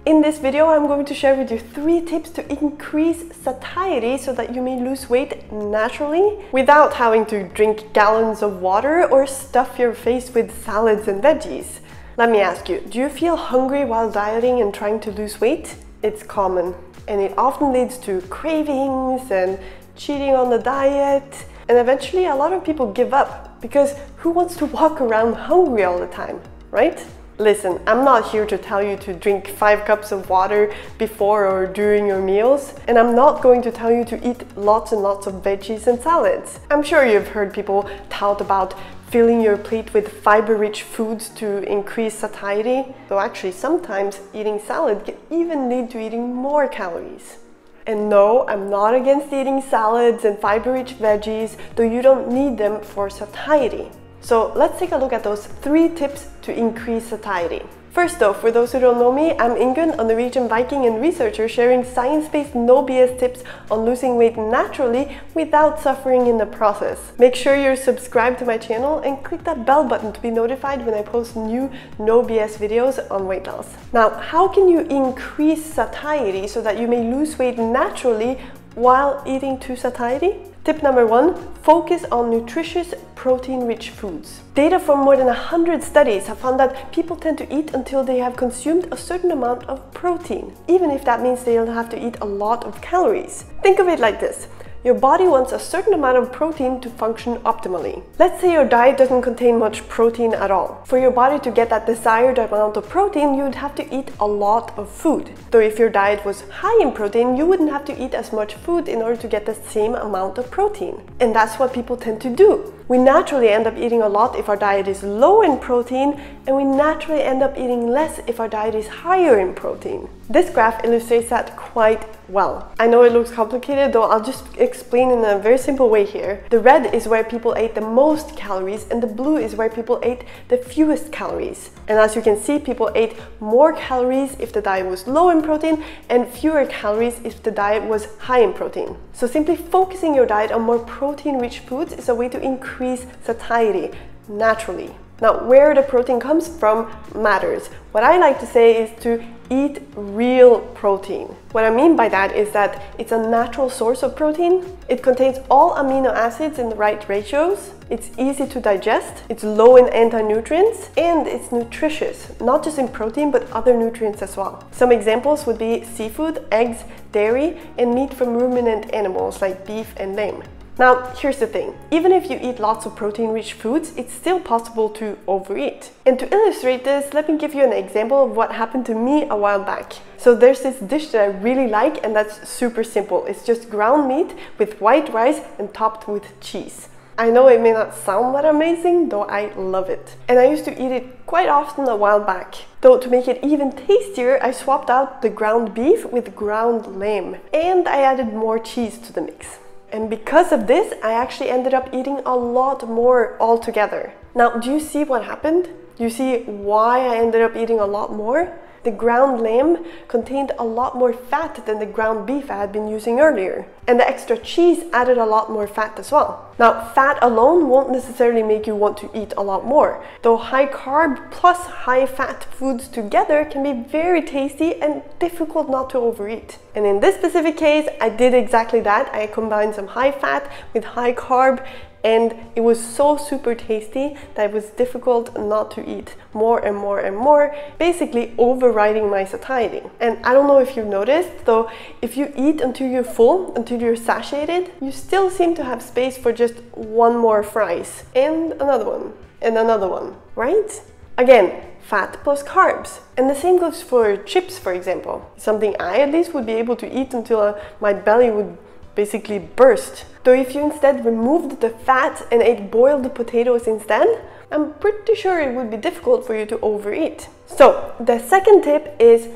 In this video, I'm going to share with you 3 tips to increase satiety so that you may lose weight naturally without having to drink gallons of water or stuff your face with salads and veggies. Let me ask you, do you feel hungry while dieting and trying to lose weight? It's common, and it often leads to cravings and cheating on the diet, and eventually a lot of people give up because who wants to walk around hungry all the time, right? Listen, I'm not here to tell you to drink 5 cups of water before or during your meals, and I'm not going to tell you to eat lots and lots of veggies and salads. I'm sure you've heard people tout about filling your plate with fiber-rich foods to increase satiety, though actually sometimes eating salad can even lead to eating more calories. And no, I'm not against eating salads and fiber-rich veggies, though you don't need them for satiety. So let's take a look at those 3 tips to increase satiety. First though, for those who don't know me, I'm Ingunn, a Norwegian Viking and researcher sharing science-based no BS tips on losing weight naturally without suffering in the process. Make sure you're subscribed to my channel and click that bell button to be notified when I post new no BS videos on weight loss. Now, how can you increase satiety so that you may lose weight naturally while eating to satiety? Tip number 1, focus on nutritious, protein-rich foods. Data from more than 100 studies have found that people tend to eat until they have consumed a certain amount of protein, even if that means they don't have to eat a lot of calories. Think of it like this. Your body wants a certain amount of protein to function optimally. Let's say your diet doesn't contain much protein at all. For your body to get that desired amount of protein, you would have to eat a lot of food. Though if your diet was high in protein, you wouldn't have to eat as much food in order to get the same amount of protein. And that's what people tend to do. We naturally end up eating a lot if our diet is low in protein, and we naturally end up eating less if our diet is higher in protein. This graph illustrates that quite well. I know it looks complicated, though I'll just explain in a very simple way here. The red is where people ate the most calories, and the blue is where people ate the fewest calories. And as you can see, people ate more calories if the diet was low in protein and fewer calories if the diet was high in protein. So simply focusing your diet on more protein-rich foods is a way to increase satiety naturally. Now, where the protein comes from matters. What I like to say is to eat real protein. What I mean by that is that it's a natural source of protein. It contains all amino acids in the right ratios. It's easy to digest, it's low in anti-nutrients, and it's nutritious, not just in protein, but other nutrients as well. Some examples would be seafood, eggs, dairy, and meat from ruminant animals like beef and lamb. Now, here's the thing. Even if you eat lots of protein-rich foods, it's still possible to overeat. And to illustrate this, let me give you an example of what happened to me a while back. So there's this dish that I really like, and that's super simple. It's just ground meat with white rice and topped with cheese. I know it may not sound that amazing, though I love it. And I used to eat it quite often a while back. Though to make it even tastier, I swapped out the ground beef with ground lamb, and I added more cheese to the mix. And because of this, I actually ended up eating a lot more altogether. Now, do you see what happened? Do you see why I ended up eating a lot more? The ground lamb contained a lot more fat than the ground beef I had been using earlier. And the extra cheese added a lot more fat as well. Now, fat alone won't necessarily make you want to eat a lot more, though high carb plus high fat foods together can be very tasty and difficult not to overeat. And in this specific case, I did exactly that. I combined some high fat with high carb, and it was so super tasty that it was difficult not to eat more and more and more, basically overriding my satiety. And I don't know if you've noticed, though, if you eat until you're full, until you're satiated, you still seem to have space for just one more fries, and another one, right? Again, fat plus carbs. And the same goes for chips, for example. Something I at least would be able to eat until my belly would basically burst. Though if you instead removed the fat and ate boiled potatoes instead, I'm pretty sure it would be difficult for you to overeat. So the second tip is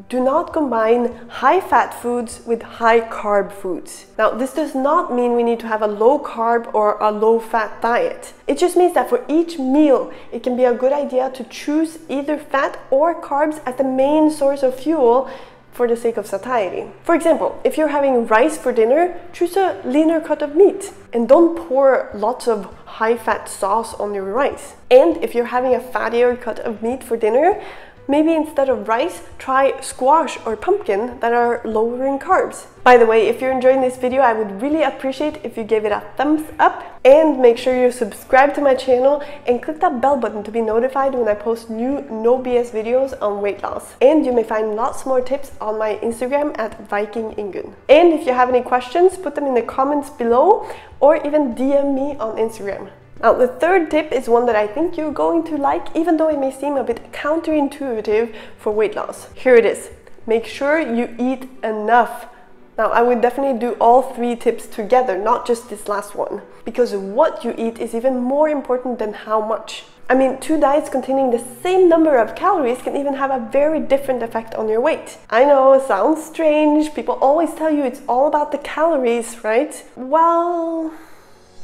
do not combine high fat foods with high carb foods. Now, this does not mean we need to have a low carb or a low fat diet. It just means that for each meal, it can be a good idea to choose either fat or carbs as the main source of fuel for the sake of satiety. For example, if you're having rice for dinner, choose a leaner cut of meat and don't pour lots of high-fat sauce on your rice. And if you're having a fattier cut of meat for dinner, maybe instead of rice, try squash or pumpkin that are lower in carbs. By the way, if you're enjoying this video, I would really appreciate if you gave it a thumbs up, and make sure you subscribe to my channel and click that bell button to be notified when I post new no BS videos on weight loss. And you may find lots more tips on my Instagram at VikingIngunn. And if you have any questions, put them in the comments below or even DM me on Instagram. Now, the third tip is one that I think you're going to like, even though it may seem a bit counterintuitive for weight loss. Here it is. Make sure you eat enough. Now, I would definitely do all 3 tips together, not just this last one, because what you eat is even more important than how much. I mean, 2 diets containing the same number of calories can even have a very different effect on your weight. I know, it sounds strange. People always tell you it's all about the calories, right? Well,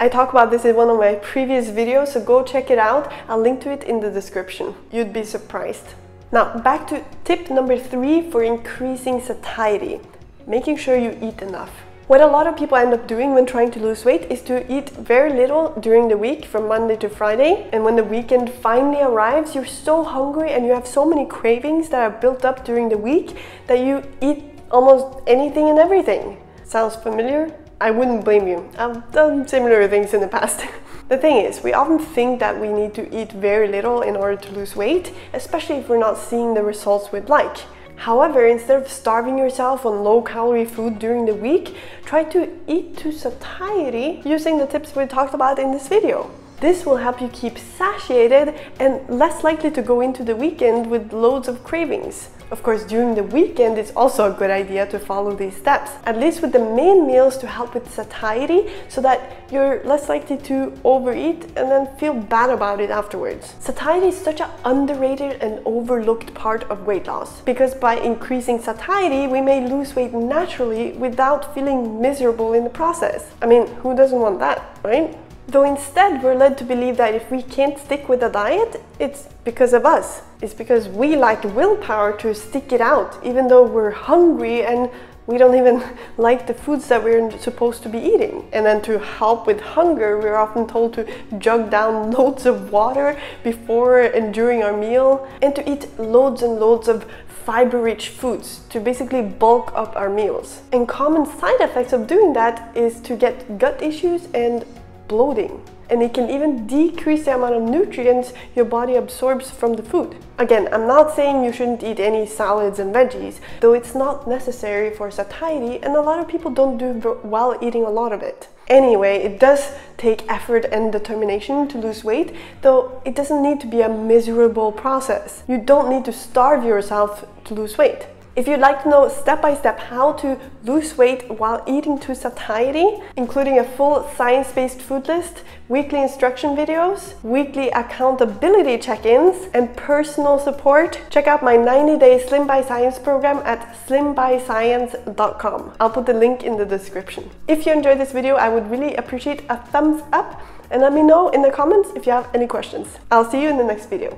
I talk about this in one of my previous videos, so go check it out. I'll link to it in the description. You'd be surprised. Now, back to tip number 3 for increasing satiety. Making sure you eat enough. What a lot of people end up doing when trying to lose weight is to eat very little during the week from Monday to Friday, and when the weekend finally arrives, you're so hungry and you have so many cravings that are built up during the week that you eat almost anything and everything. Sounds familiar? I wouldn't blame you. I've done similar things in the past. The thing is, we often think that we need to eat very little in order to lose weight, especially if we're not seeing the results we'd like. However, instead of starving yourself on low-calorie food during the week, try to eat to satiety using the tips we talked about in this video. This will help you keep satiated and less likely to go into the weekend with loads of cravings. Of course, during the weekend, it's also a good idea to follow these steps, at least with the main meals, to help with satiety, so that you're less likely to overeat and then feel bad about it afterwards. Satiety is such an underrated and overlooked part of weight loss, because by increasing satiety, we may lose weight naturally without feeling miserable in the process. I mean, who doesn't want that, right? Though instead we're led to believe that if we can't stick with a diet, it's because of us. It's because we lack willpower to stick it out, even though we're hungry and we don't even like the foods that we're supposed to be eating. And then to help with hunger, we're often told to jug down loads of water before and during our meal, and to eat loads and loads of fiber-rich foods to basically bulk up our meals. And common side effects of doing that is to get gut issues and bloating, and it can even decrease the amount of nutrients your body absorbs from the food. Again, I'm not saying you shouldn't eat any salads and veggies, though it's not necessary for satiety, and a lot of people don't do well eating a lot of it. Anyway, it does take effort and determination to lose weight, though it doesn't need to be a miserable process. You don't need to starve yourself to lose weight. If you'd like to know step-by-step how to lose weight while eating to satiety, including a full science-based food list, weekly instruction videos, weekly accountability check-ins, and personal support, check out my 90-day Slim by Science program at slimbyscience.com. I'll put the link in the description. If you enjoyed this video, I would really appreciate a thumbs up, and let me know in the comments if you have any questions. I'll see you in the next video.